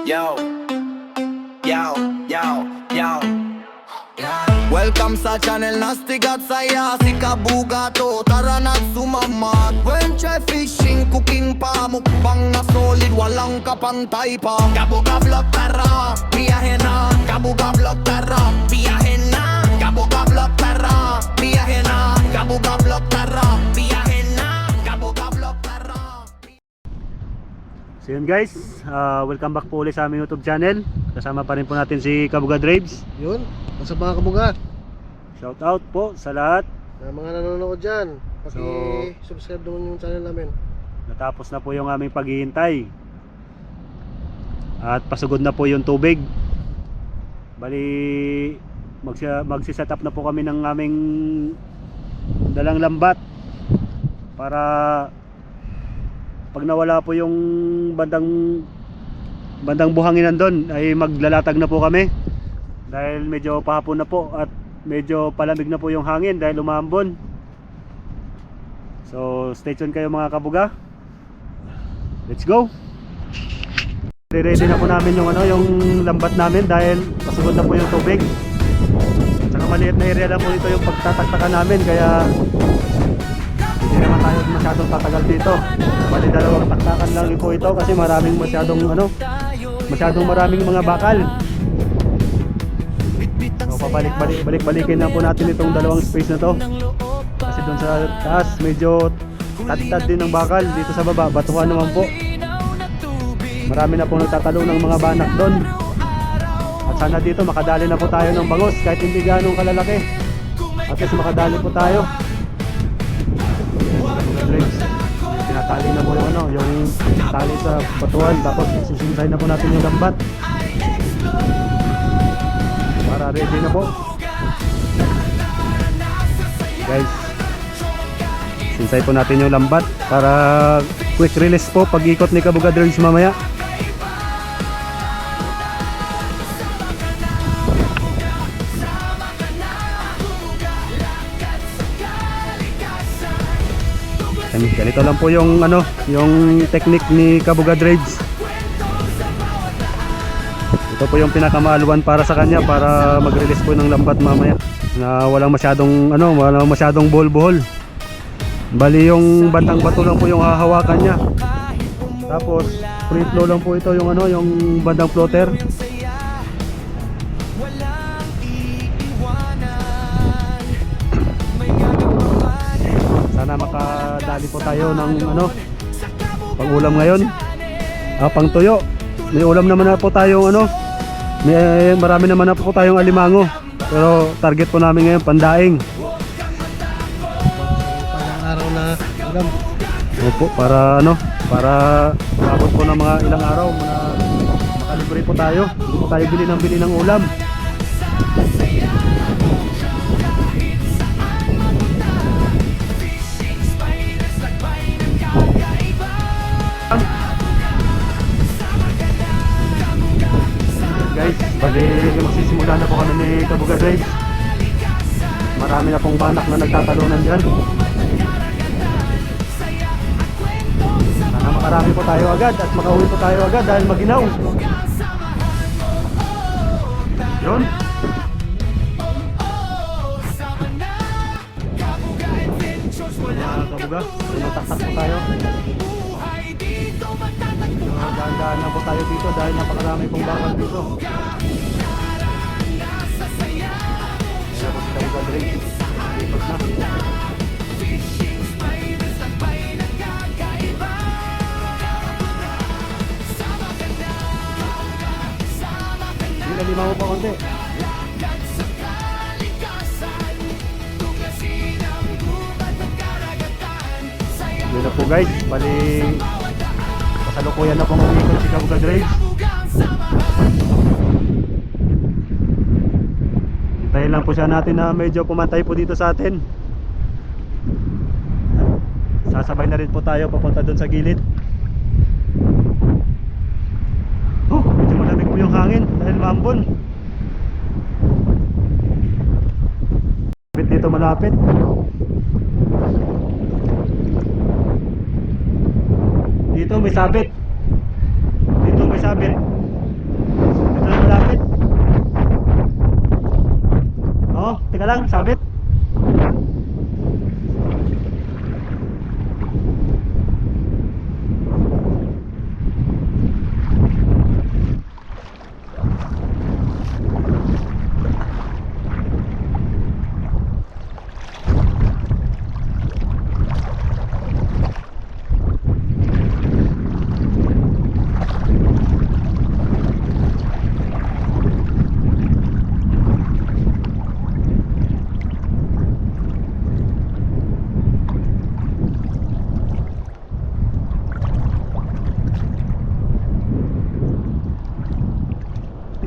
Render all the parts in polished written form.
Yo, yo, yo, yo. Welcome sa channel Nasty Gat saya si Kabuga to tara na sumama. Adventure fishing, cooking pa, mukbang na solid, walang kapantay pa. Kabuga vlog tara, biyahe na. Kabuga vlog tara, biyahe na. Kabuga vlog tara, biyahe na. Kabuga vlog tara, biyahe na. Kabuga vlog tara. So yun guys, welcome back po ulit sa aming YouTube channel. Kasama pa rin po natin si Kabuga Drives. Yun, nasa mga kabuga Shout out po sa lahat. na mga nanonood dyan. Paki-subscribe naman yung channel namin. Natapos na po yung aming paghihintay. At pasugod na po yung tubig. Bali, magsiset up na po kami ng aming dalang lambat. Para pag nawala po yung bandang buhanginan doon, ay maglalatag na po kami. Dahil medyo pahapon na po at medyo palamig na po yung hangin dahil umambon. So stay tuned kayo mga kabuga. Let's go. Ready na po namin yung yung lambat namin dahil pasugod na po yung tubig. Saka maliit na area lang po dito yung pagtataktakan namin, kaya hindi naman tayo masyadong tatagal dito. Bali dalawang taktakan lang po ito kasi masyadong maraming mga bakal. So balik-balikin lang po natin itong dalawang space na to. Kasi doon sa taas medyo tad-tad din ng bakal. Dito sa baba, batuhan naman po. Marami na po nagtatalong ng mga banak doon. At sana dito makadali na po tayo ng bangos kahit hindi ganong kalalaki. At least makadali po tayo. Tinatali na po yung tali sa batuhan. Tapos sisinsay na po natin yung lambat para ready na po guys. Sinsay po natin yung lambat para quick release po pag ikot ni Kabuga Drives mamaya. Ganito lang po yung yung technique ni Kabuga Drives. Ito po yung pinakamaaluan para sa kanya para mag-release po ng lambat mamaya na walang masyadong buhol-buhol. Bali yung bandang bato lang po yung hahawakan niya. Tapos free flow lang po ito yung yung bandang floater. Sana makadali po tayo ng pang-ulam ngayon. Pang tuyo. May ulam naman na po tayong marami naman na po tayong alimango. Pero target po namin ngayon pandaing. Araw na ulam. Opo, para maabot po ng mga ilang araw na makalibre po tayo. Hindi po tayo bili ng ulam. Guys, bali magsisimula na po kami ni Kabuga Drives. Marami na pong banak na nagtatalunan dyan. Sana makarami po tayo agad at makauwi po tayo agad dahil maginaw. Yun. Kabuga, tumataktak po tayo. Dahan-dahan na po tayo dito dahil napakarami pong bakal dito. Kaya po si Kabuga Drives. Ikot na. Lima mo pa konti. Yun na po guys. Bali kasalukuyan na pong umikot si Kabuga Drives. Hintayin lang po siya natin na medyo pumantay po dito sa atin. Sasabay na rin po tayo papunta doon sa gilid. Medyo malamig po yung hangin dahil maambon. Dito malapit. Dito may sabit. na lang, sabit.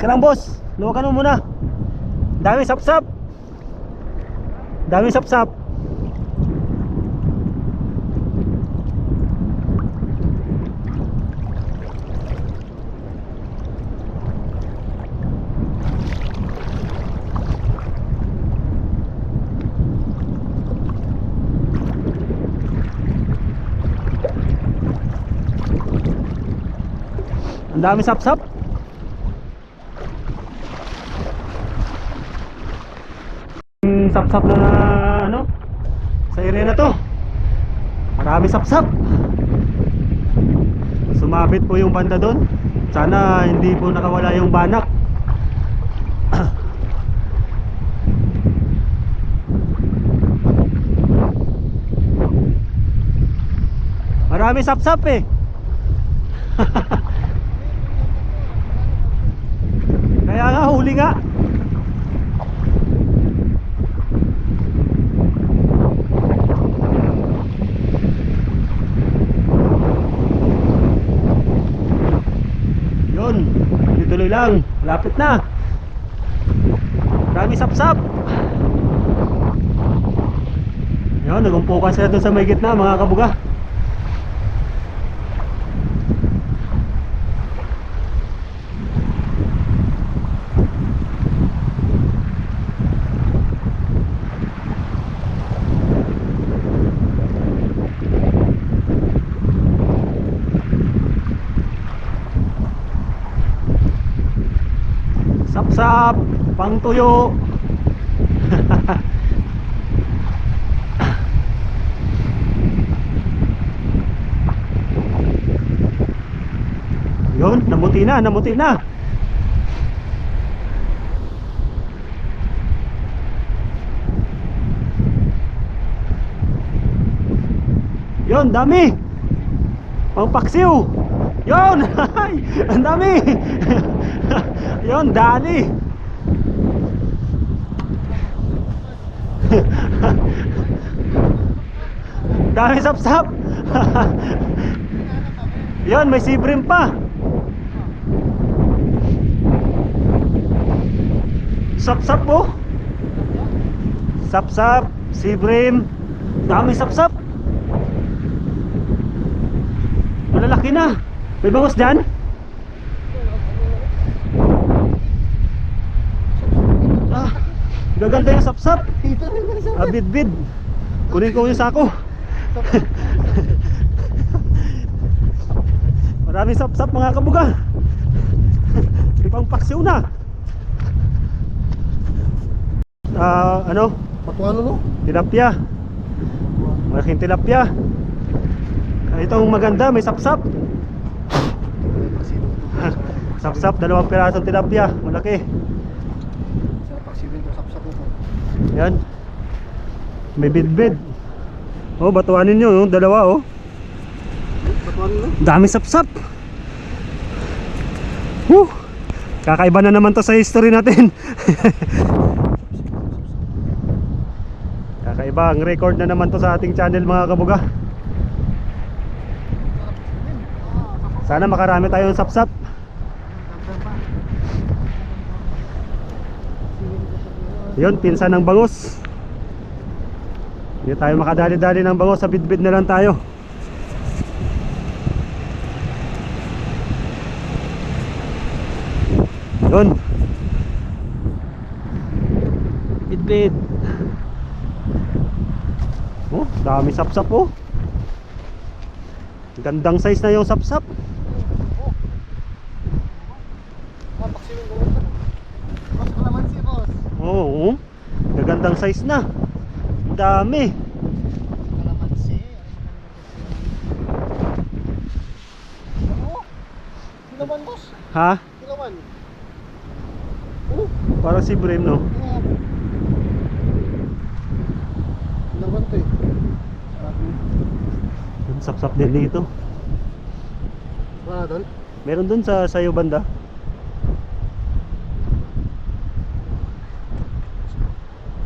Ika lang boss, luwakan mo muna. Dami sapsap. Dami sapsap. Ang dami sapsap. Sapsap na ano sa area na to, marami sapsap. Sumabit po yung banda doon. Sana hindi po nakawala yung banak. Marami sapsap eh. Kaya nga huli nga. Tuloy lang, malapit na. Marami sapsap. Yun, nagumpukan sila doon sa may gitna mga kabuga. Sapsap, pang tuyo. Yun, namuti na, namuti na. Yun, dami. Pang paksiw. Yun, ang dami. Yun, dali. Dami sapsap. Yun, may sibrim pa. Sapsap po. Sapsap, sibrim. Dami sapsap. Malalaki na. May bangos dyan? Ah, gaganda yung sapsap. Bid-bid. Kunin ko yung sako. Maraming sapsap mga kabuga. Ipang paksiw na. Ano? Patuano no? Tilapia. Malaking tilapia. Itong maganda, may sapsap. Sapsap, 2 pirasong tilapia. Malaki. Sarap paksiwin ko sapsap ko. Yan. May bid-bid. Oh, batuanin nyo, 2 oh. Patuano no? Dami sapsap. Kakaiba na naman to sa history natin. Kakaiba, ang record na naman to sa ating channel mga kabuga. Sana makarami tayong sapsap. Yun, pinsan ng bangus. Hindi tayo makadali-dali ng bangus, sa bidbid na lang tayo. Yun. Bidbid. Oh, dami sapsap oh. Gandang size na yung sapsap. Paksiwin ko. Boss, kalamansi boss. Oo. Gaganda. magagandang size na. Dami. Kalamansi. Oh, kilaman boss. Ha? Kilaman. Parang si Brem, no? Kilaman to eh. Ang sapsap din dito. Wala doon? Meron dun sa sayo banda.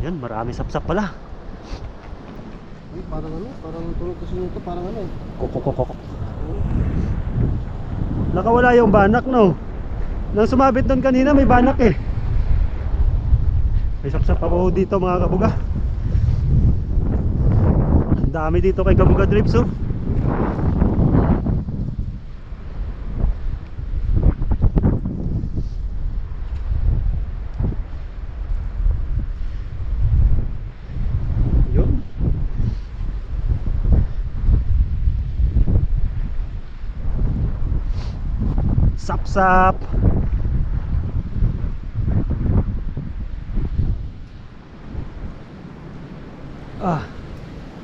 Yan, marami sapsap pala. Ay, parang ano? Parang tulog kasi nito. Parang ano eh. Kokokokok. Nakawala yung banak, no? Nang sumabit doon kanina may banak eh. May sapsap ako dito mga kabuga. Ang dami dito kay Kabuga Drips, oh. Yun. Sapsap.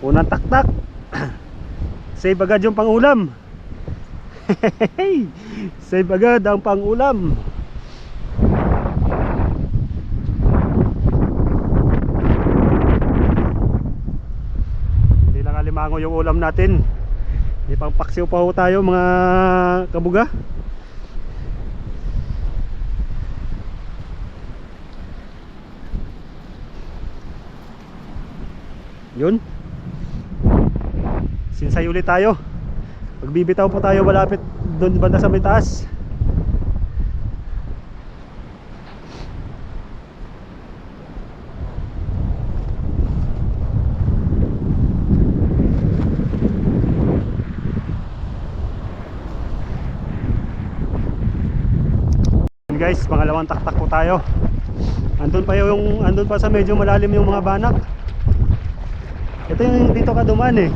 Unang taktak. Save agad yung pangulam. Save agad ang pangulam. Hindi lang alimango yung ulam natin. May pang paksiw pa ho tayo mga kabuga. Yun. Sinsay ulit tayo. Magbibitaw po tayo malapit doon banda sa may taas. Guys, pangalawang taktak po tayo. Andun pa sa medyo malalim yung mga banak. Ito yung dito ka dumaan eh.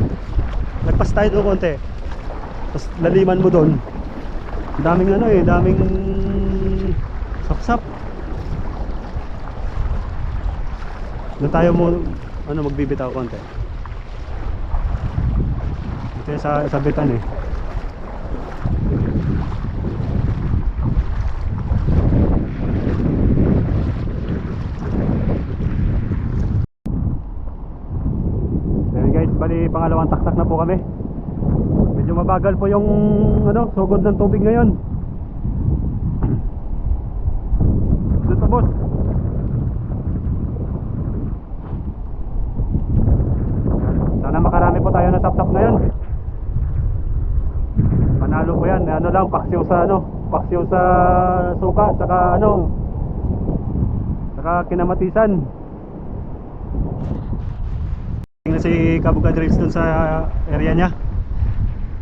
Nagpas tayo doon konti. Tapos laliman mo doon. Daming ano eh, daming sapsap. Doon tayo mo magbibitaw konti. Ito yung sa bitan eh. Bali pangalawang taktak na po kami. Medyo mabagal po yung sugod ng tubig ngayon. Dito boss. Sana makarami po tayo na sapsap ngayon. Panalo po yan. Ano lang, paksiw sa suka, tsaka tsaka kinamatisan. Tingnan si Kabuga Drips dun sa area niya.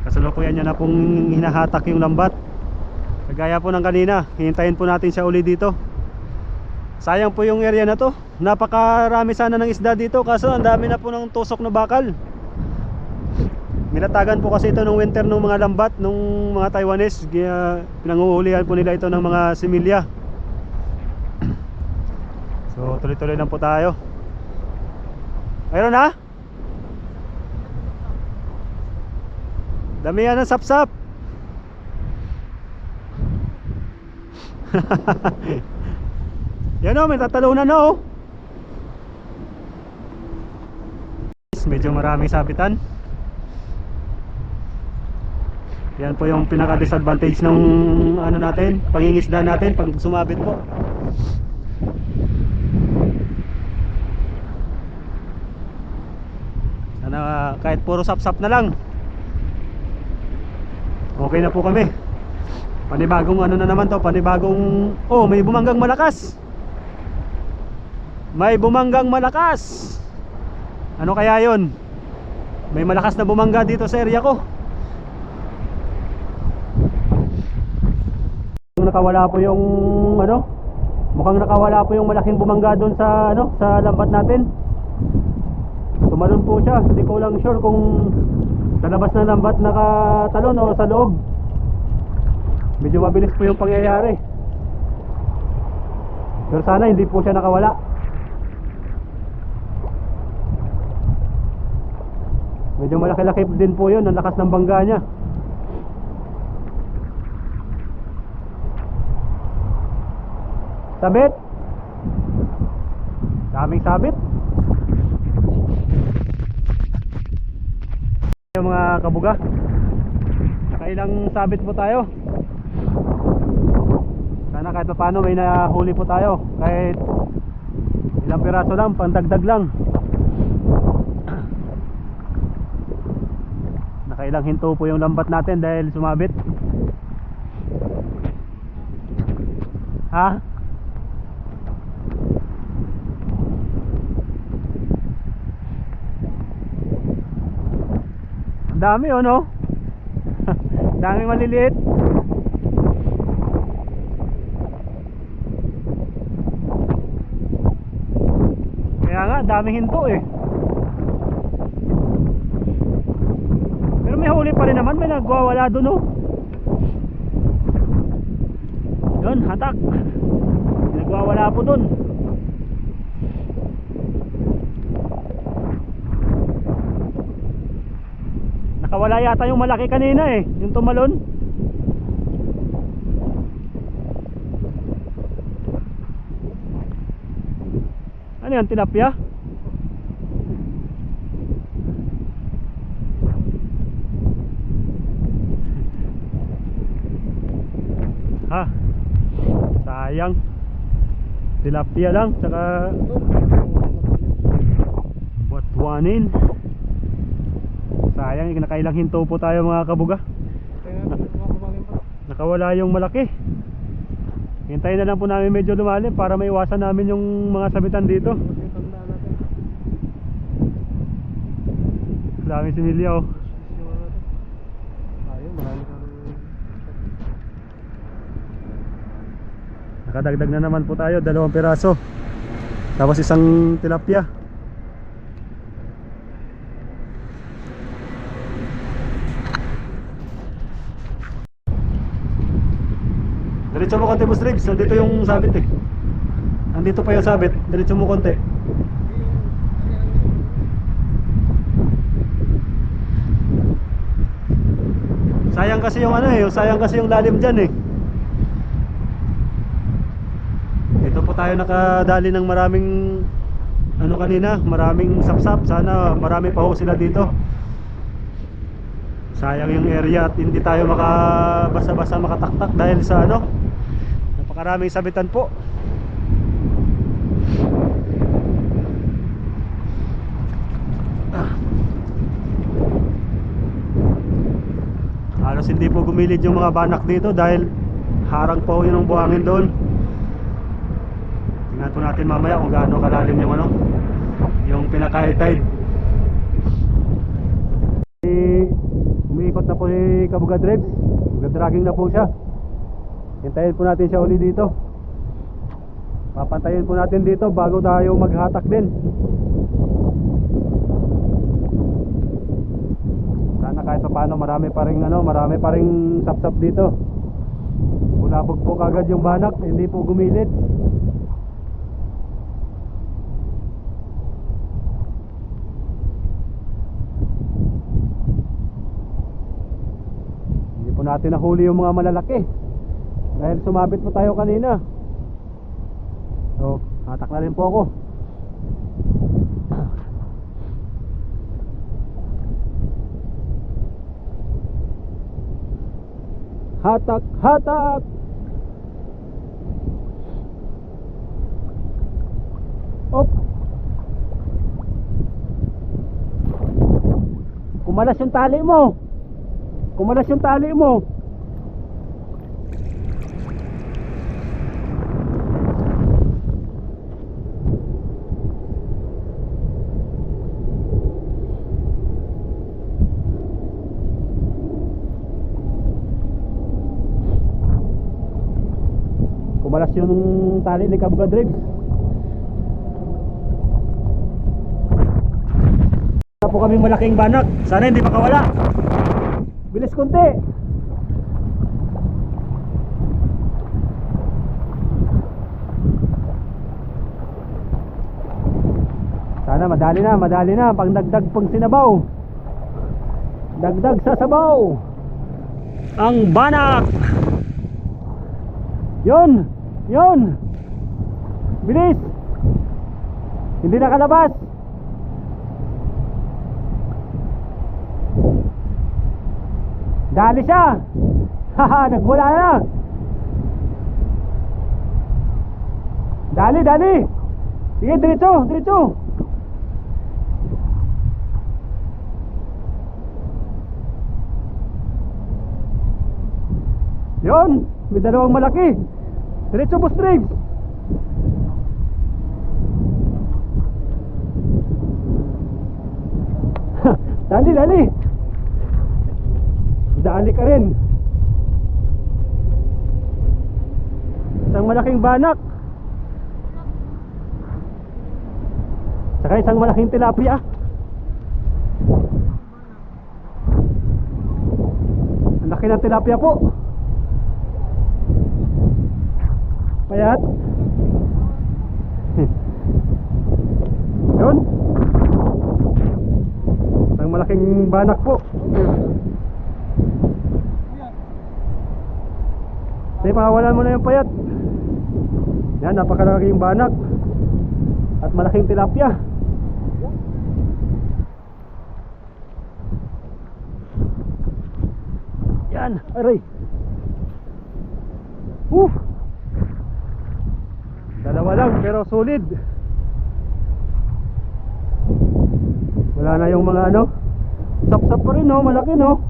Kasalukuyan niya na pong hinahatak yung lambat. Kagaya po ng kanina, hihintayin po natin siya uli dito. Sayang po yung area na to. Napakarami sana ng isda dito, kaso ang dami na po ng tusok na bakal. Minatagan po kasi ito ng winter ng mga lambat ng mga Taiwanese. Pinanguhulihan po nila ito ng mga similya. So tuloy-tuloy lang po tayo. Mayroon na? Damihan ng sapsap. Yan o, may tatalunan na o. Medyo maraming sabitan. Yan po yung pinaka-disadvantage ng natin, pangingisda natin pag sumabit po. Sana kahit puro sapsap na lang, okay na po kami. Panibagong na naman to, panibagong may bumanggang malakas. May bumanggang malakas. Ano kaya yon? May malakas na bumangga dito sa area ko. Nakawala po yung mukhang nakawala po yung malaking bumangga doon sa sa lambat natin. Tumalon po siya, hindi ko lang sure kung sa labas ng lambat nakatalon o sa loob. Medyo mabilis po yung pangyayari. Pero sana hindi po siya nakawala. Medyo malaki-laki din po yun, ang lakas ng bangga niya. Sabit. Daming sabit. Yung mga kabuga, nakailang sabit po tayo. Sana kahit paano may nahuli po tayo, kahit ilang piraso lang, pandagdag lang. Nakailang hinto po yung lambat natin dahil sumabit. Ha? Dami oh, no? Dami maliliit. Kaya nga, dami hinto eh. Pero may huli pa rin naman, may nagwawala dun oh. Yun, hatak. Nagwawala po dun. Nakawala yata yung malaki kanina eh, yung tumalon. Ano yan, tilapia? Ha, sayang. Tilapia lang, tsaka buwatwanin. Sayang, nakailang hinto po tayo mga kabuga. Nakawala yung malaki. Hintayin na lang po namin medyo lumalim para maiwasan namin yung mga sabitan dito. Dami sinilya oh. Nakadagdag na naman po tayo, 2 piraso. Tapos isang tilapia. Diretso mo konti, Boss Riggs. Nandito yung sabit eh. Nandito pa yung sabit. Diretso mo konti. Sayang kasi yung ano eh. Sayang kasi yung lalim dyan eh. Dito po tayo nakadali ng maraming ano kanina. Maraming sapsap. Sana marami pa ho sila dito. Sayang yung area at hindi tayo basa-basa makataktak dahil sa ano, napakaraming sabitan po. Halos hindi po gumilid yung mga banak dito dahil harang po yun ang buhangin doon. Tingnan po natin mamaya kung gaano kalalim yung ano, yung pinaka-high-tide. Umiikot na po si Kabuga Drives. Nag-dragging na po siya. Hintayin po natin siya uli dito. Papantayin po natin dito bago tayo maghatak din. Sana kahit paano marami pa ring sapsap dito. Bulabog po kagad yung banak, hindi po gumilit. Natin nahuli yung mga malalaki dahil sumabit po tayo kanina. So, hatak na rin po ako. Hatak, hatak. Op. Kumalas yung tali mo. Kumalas yung tali mo. Kumalas yung tali ni Kabuga Drives. Wala po kaming malaking banak. Sana hindi makawala. Bilis konti. Sana madali na pang dagdag pang sinabaw. Dagdag sa sabaw ang banak. Yun, yun. Bilis. Hindi nakalabas. Dali siya. Haha, nagmula na. Dali, dali. Sige, diretso, diretso. Yun, may dalawang malaki. Diretso, Boss Driggs. Dali, dali. Dali ka rin. Isang malaking banak. Saka isang malaking tilapia. Ang laki ng tilapia po. Payat. Yun. Isang malaking banak po. Sige, pakawalan mo na yung payat. Yan, napakalaking banak at malaking tilapia. Yan, aray. Dalawa lang pero solid. Wala na yung mga ano. Sap-sap pa rin, no? Malaki, no?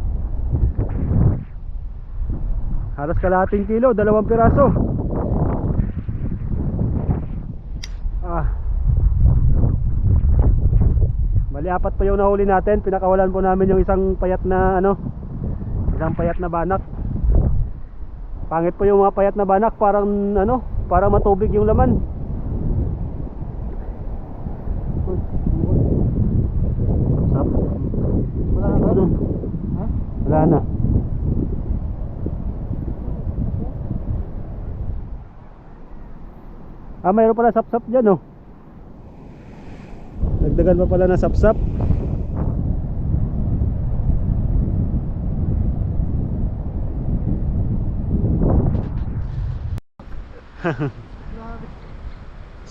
Halos kalahating kilo, 2 piraso. Bali 4 pa yung nahuli natin. Pinakawalan po namin yung isang payat na ano, isang payat na banak. Pangit po yung mga payat na banak. Parang ano, parang matubig yung laman. Wala na ba? Ha? Wala na. Mayroon pala sap-sap dyan, oh. Nagdagan pa pala na sap-sap.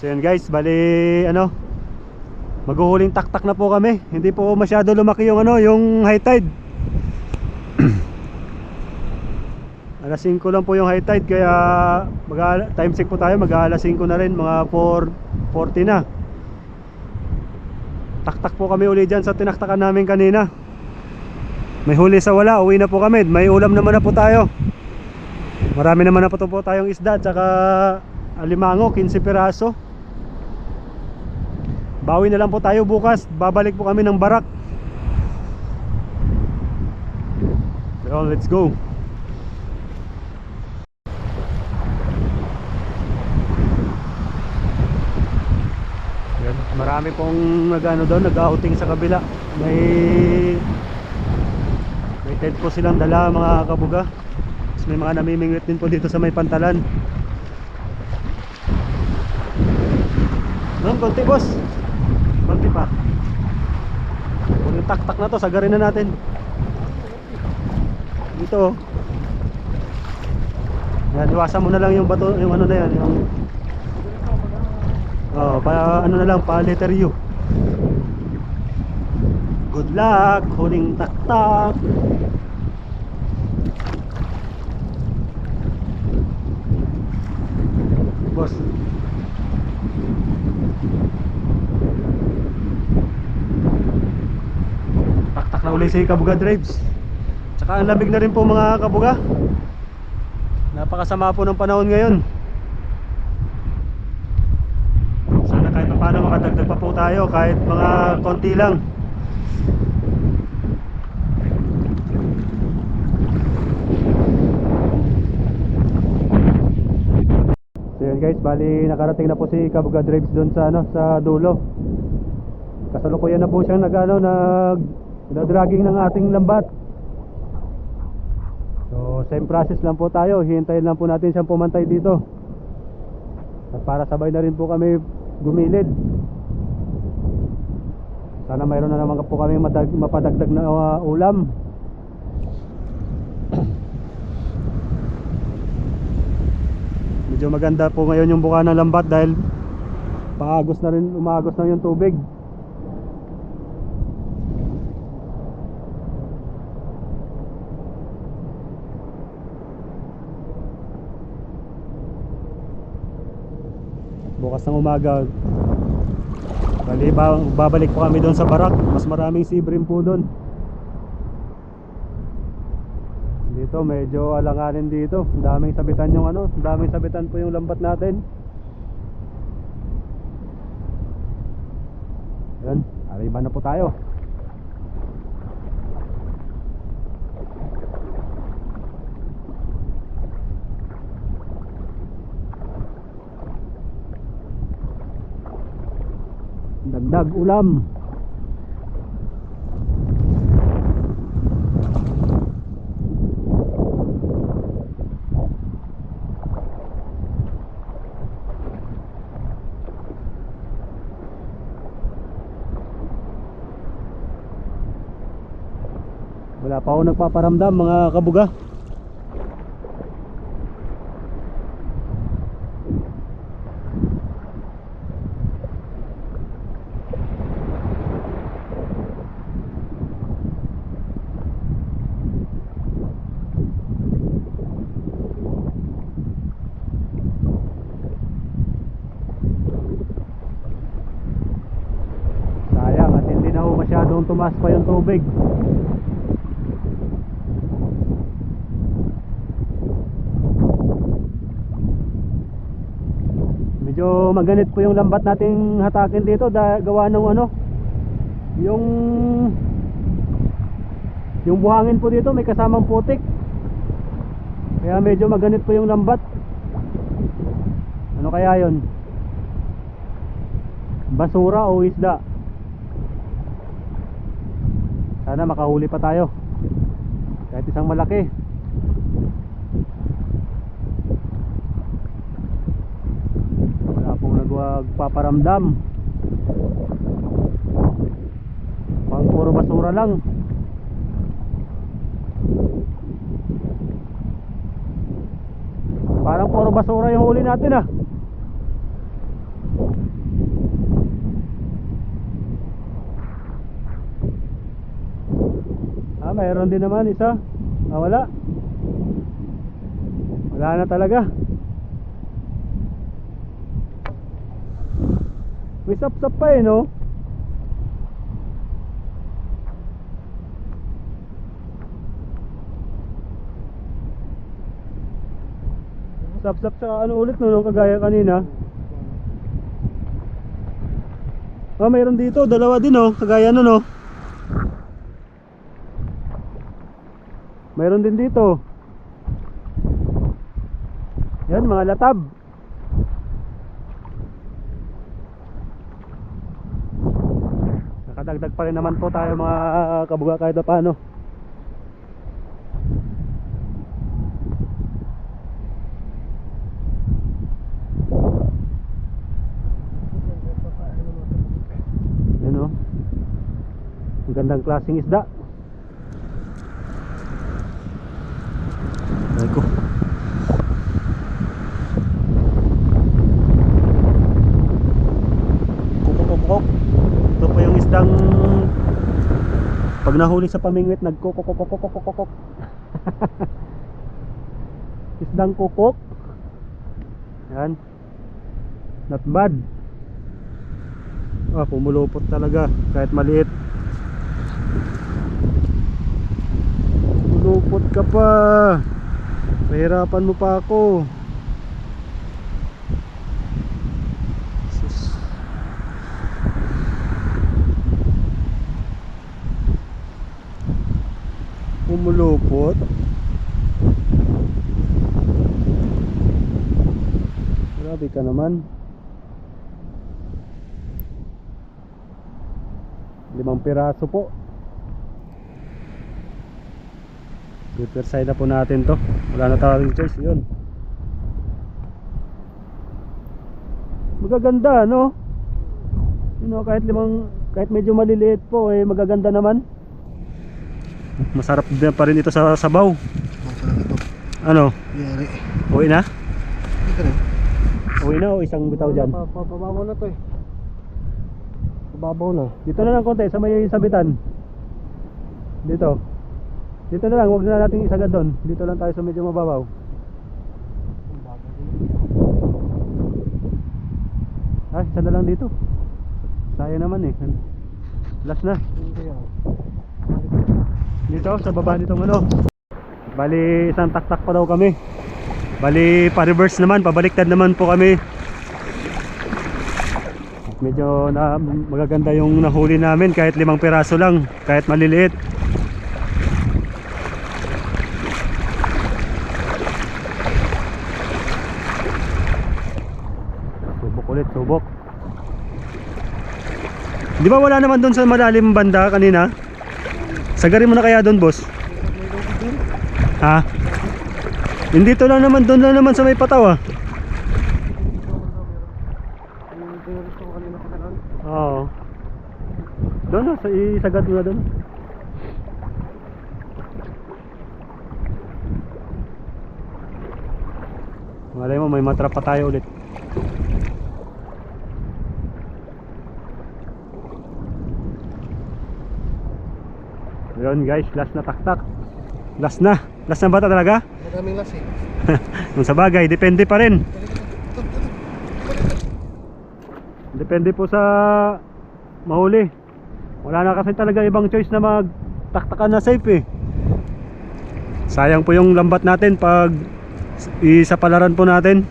So yan guys, bali ano, maghuhuling taktak na po kami. Hindi po masyado lumaki yung ano, yung high tide. Alas 5 lang po yung high tide, kaya time check po tayo, mag-alas 5 na rin, mga 4:40 na. Taktak po kami uli dyan sa tinaktakan namin kanina. May huli sa wala, uwi na po kami. May ulam naman na po tayo. Marami naman na po tayong isda, tsaka alimango, 15 piraso. Bawi na lang po tayo bukas. Babalik po kami ng Barak. So let's go. Marami pong nag-ano doon, nag-outing sa kabila. May tent po silang dala, mga kabuga. Tapos may mga namimingwit din po dito sa may pantalan. Noon, konti boss. Konti pa. Kung yung tak-tak na to, sagarin na natin. Dito. Yan, iwasan mo na lang yung bato, yung ano na yan, yung ano na lang, pa letter U. Good luck, huling taktak. Boss. Taktak na uli si Kabuga Drives. Tsaka ang lamig na rin po mga kabuga. Napakasama po ng panahon ngayon. Kahit paano makadagdag pa po tayo, kahit mga konti lang. So yun guys, bali nakarating na po si Kabuga Drives doon sa ano, sa dulo. Kasalukuyan na po siyang nag-dragging ng ating lambat. So same process lang po tayo, hihintayin lang po natin siyang pumantay dito. At para sabay na rin po kami gumilid. Sana mayroon na naman po kami mapadagdag na ulam. Medyo maganda po ngayon yung buka ng lambat dahil paagos na rin, umagos na yung tubig. Bukas ng umaga bali, babalik po kami doon sa barak. Mas maraming sea bream po doon. Dito medyo alanganin dito. Ang daming sabitan yung ano, ang daming sabitan po yung lambat natin. Yan, arriba na po tayo. Dagdag ulam. Wala pa ako nagpaparamdam mga kabuga. Sayang at hindi na ho masyadong tumaas pa yung tubig. Medyo maganit po yung lambat nating hatakin dito gawa ng ano, yung buhangin po dito may kasamang putik. Kaya medyo maganit po yung lambat. Ano kaya yon? Basura o isda? Sana makahuli pa tayo. Kahit isang malaki. Nagpaparamdam. Pang puro basura lang. Parang puro basura yung huli natin ah. Mayroon din naman isa. Wala. Wala na talaga. May sap-sap pa eh, no? Sap-sap sa ano ulit, no? Kagaya kanina. Mayroon dito, dalawa din, no? Kagaya no, no? Mayroon din dito. Yan, mga latab. Nakadagdag pa rin naman po tayo mga kabuga kahit na paano. Yan o. Ang gandang klaseng isda. Ay ko. Kukukukuk. Ito po yung isdang pag nahuli sa pamingwit nagkukukukukukukuk. Isdang kukuk. Yan. Not bad. Pumulupot talaga kahit maliit. Pumulupot ka pa. Pahirapan mo pa ako. Sus. Pumulupot. Grabe ka naman. 5 piraso po. Piperside na po natin to. Wala na tayong choice, yun. Magaganda, no? You know, kahit medyo maliliit po, magaganda naman. Masarap din pa rin ito sa sabaw. Masarap ito. Ano? Yari. Uwi na? Ito rin. Uwi na o isang bitaw dyan? Pababaw na to eh. Pababaw na. Dito na lang konti sa may sabitan. Dito. Dito na lang, huwag na nating isagad doon. Dito lang tayo sa medyo mababaw. Ah, isa na lang dito. Sayang naman eh. Last na. Dito sa baba nitong ano. Bali isang taktak pa daw kami. Bali pa reverse naman, pabaliktad naman po kami. Medyo na magaganda yung nahuli namin kahit 5 piraso lang, kahit maliliit. Subok ulit, subok. Di ba wala naman doon sa malalim banda kanina? Sagarin mo na kaya doon, boss? Ha? Hindi to lang naman, doon lang naman sa may pataw ah. Oo. Doon na, isagad mo na doon. Malay mo, may matrap pa tayo ulit. Ayun guys, last na taktak. Last na ba talaga? Maraming las eh. Kung sa bagay, depende pa rin. Depende po sa mahuli. Wala na kasi talaga ibang choice na magtaktakan na safe eh. Sayang po yung lambat natin pag isapalaran po natin.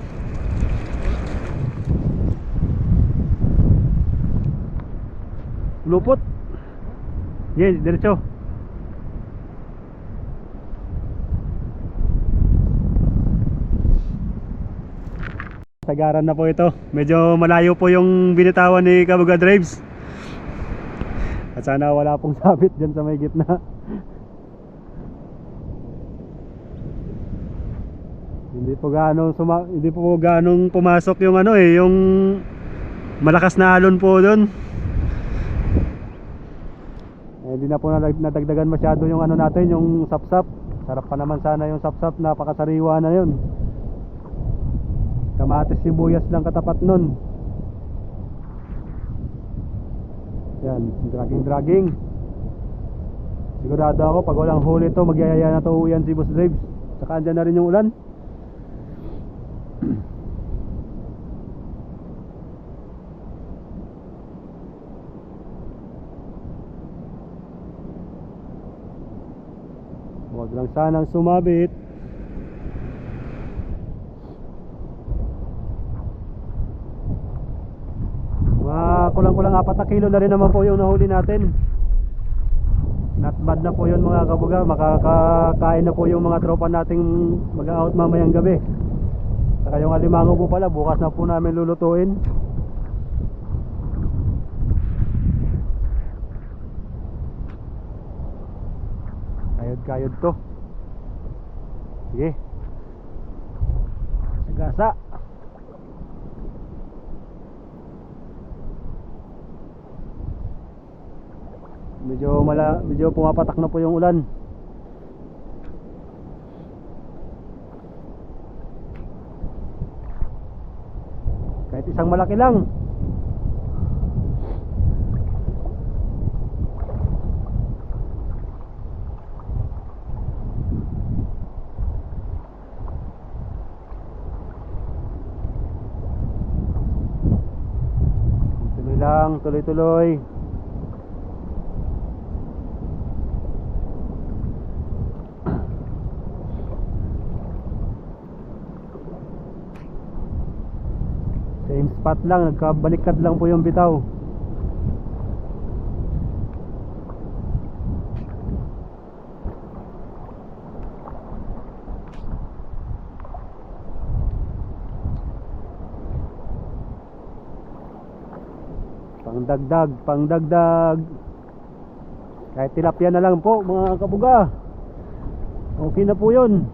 Lupot. Yes, diretso. Sagaran na po ito. Medyo malayo po yung binitawan ni Kabuga Drives. At sana wala pong sabit dyan sa may gitna. Hindi po ganong pumasok yung ano eh, yung malakas na alon po doon. Hindi na po nadagdagan masyado yung ano natin, yung sapsap. Sarap pa naman sana yung sapsap, napakasariwa na yun. Kamatis sibuyas lang katapat nun. Yan, dragging. Sigurado ako pag walang huli to, magyayaya na to uwian si Boss Drives. Saka andyan na rin yung ulan. Huwag lang sanang sumabit. Kulang-kulang 4 na kilo na rin naman po yung nahuli natin. Not bad na po yun mga kabuga. Makakakain na po yung mga tropa nating mag-out mamayang gabi. Saka yung alimango po pala, bukas na po namin lulutuin. Kayod to. Sige. Sagasa. Medyo pumapatak na po yung ulan. Kahit isang malaki lang. Tuloy lang, tuloy-tuloy. Same spot lang, nagkabaliktad lang po yung bitaw. Pangdagdag. Kahit tilapia na lang po mga kabuga. Okay na po yun.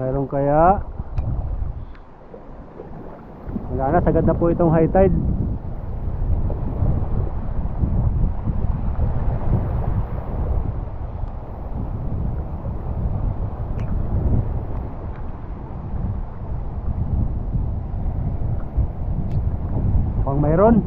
Mayroon kaya? Wala na, sagad na po itong high tide. Pang mayroon.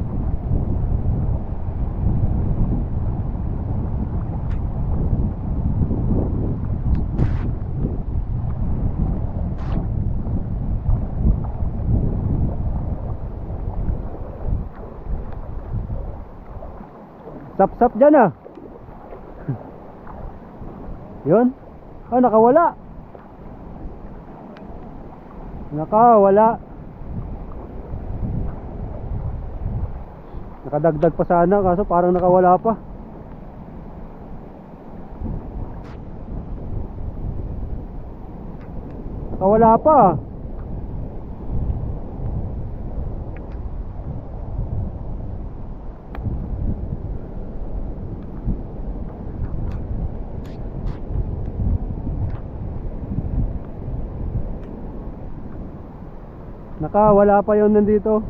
Sap-sap dyan ah. Yun. Oh, nakawala. Nakawala. Nakadagdag pa sana kaso parang nakawala pa. Nakawala pa. Nakawala pa yon nandito.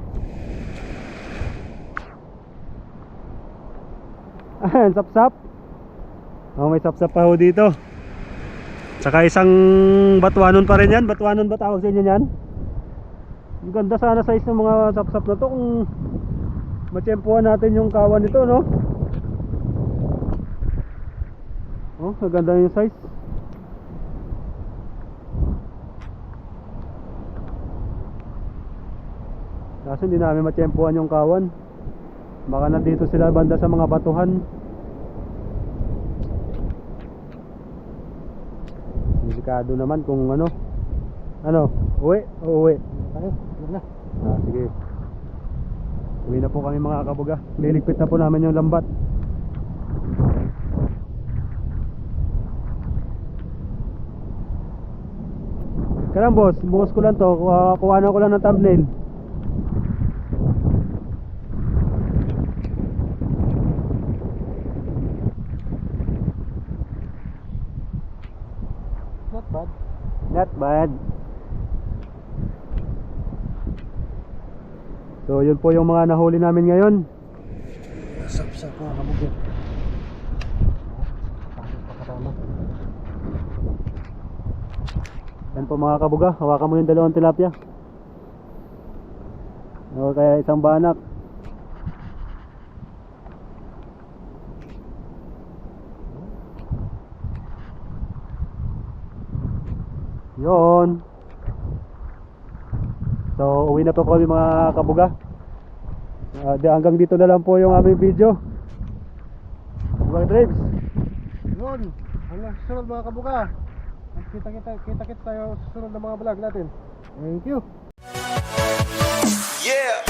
Ayan, sap-sap. Oh, may sap-sap pa ho dito. Saka isang batuanon pa rin yan. Batuanon ba tawag sa inyo yan? Ang ganda sana size ng mga sap-sap na to kung matsyempuhan natin yung kawan nito, no? Oh, ang ganda yung size. Kaso hindi namin matsyempuhan yung kawan. Baka nandito sila banda sa mga batuhan. Delikado naman kung ano. Ano? Uwi? O uwi? Tayo, yun na. Sige. Uwi na po kami mga kabuga. Liligpit na po namin yung lambat. Kailan boss? Bukas ko lang to. Kuhanan ko lang ng thumbnail. Not bad. Not bad. So yun po yung mga nahuli namin ngayon. Sap-sap mga kabugyo. Bakit pa kasama? Yan po mga kabuga. Hawakan mo yung dalawang tilapia. O kaya isang banak. Yon. So uwi na po kami mga kabuga. Hanggang dito na lang po yung aming video. Mga drives. Yun. Hanggang susunod mga kabuga. Kita tayo sa susunod na mga vlog natin. Thank you. Yeah.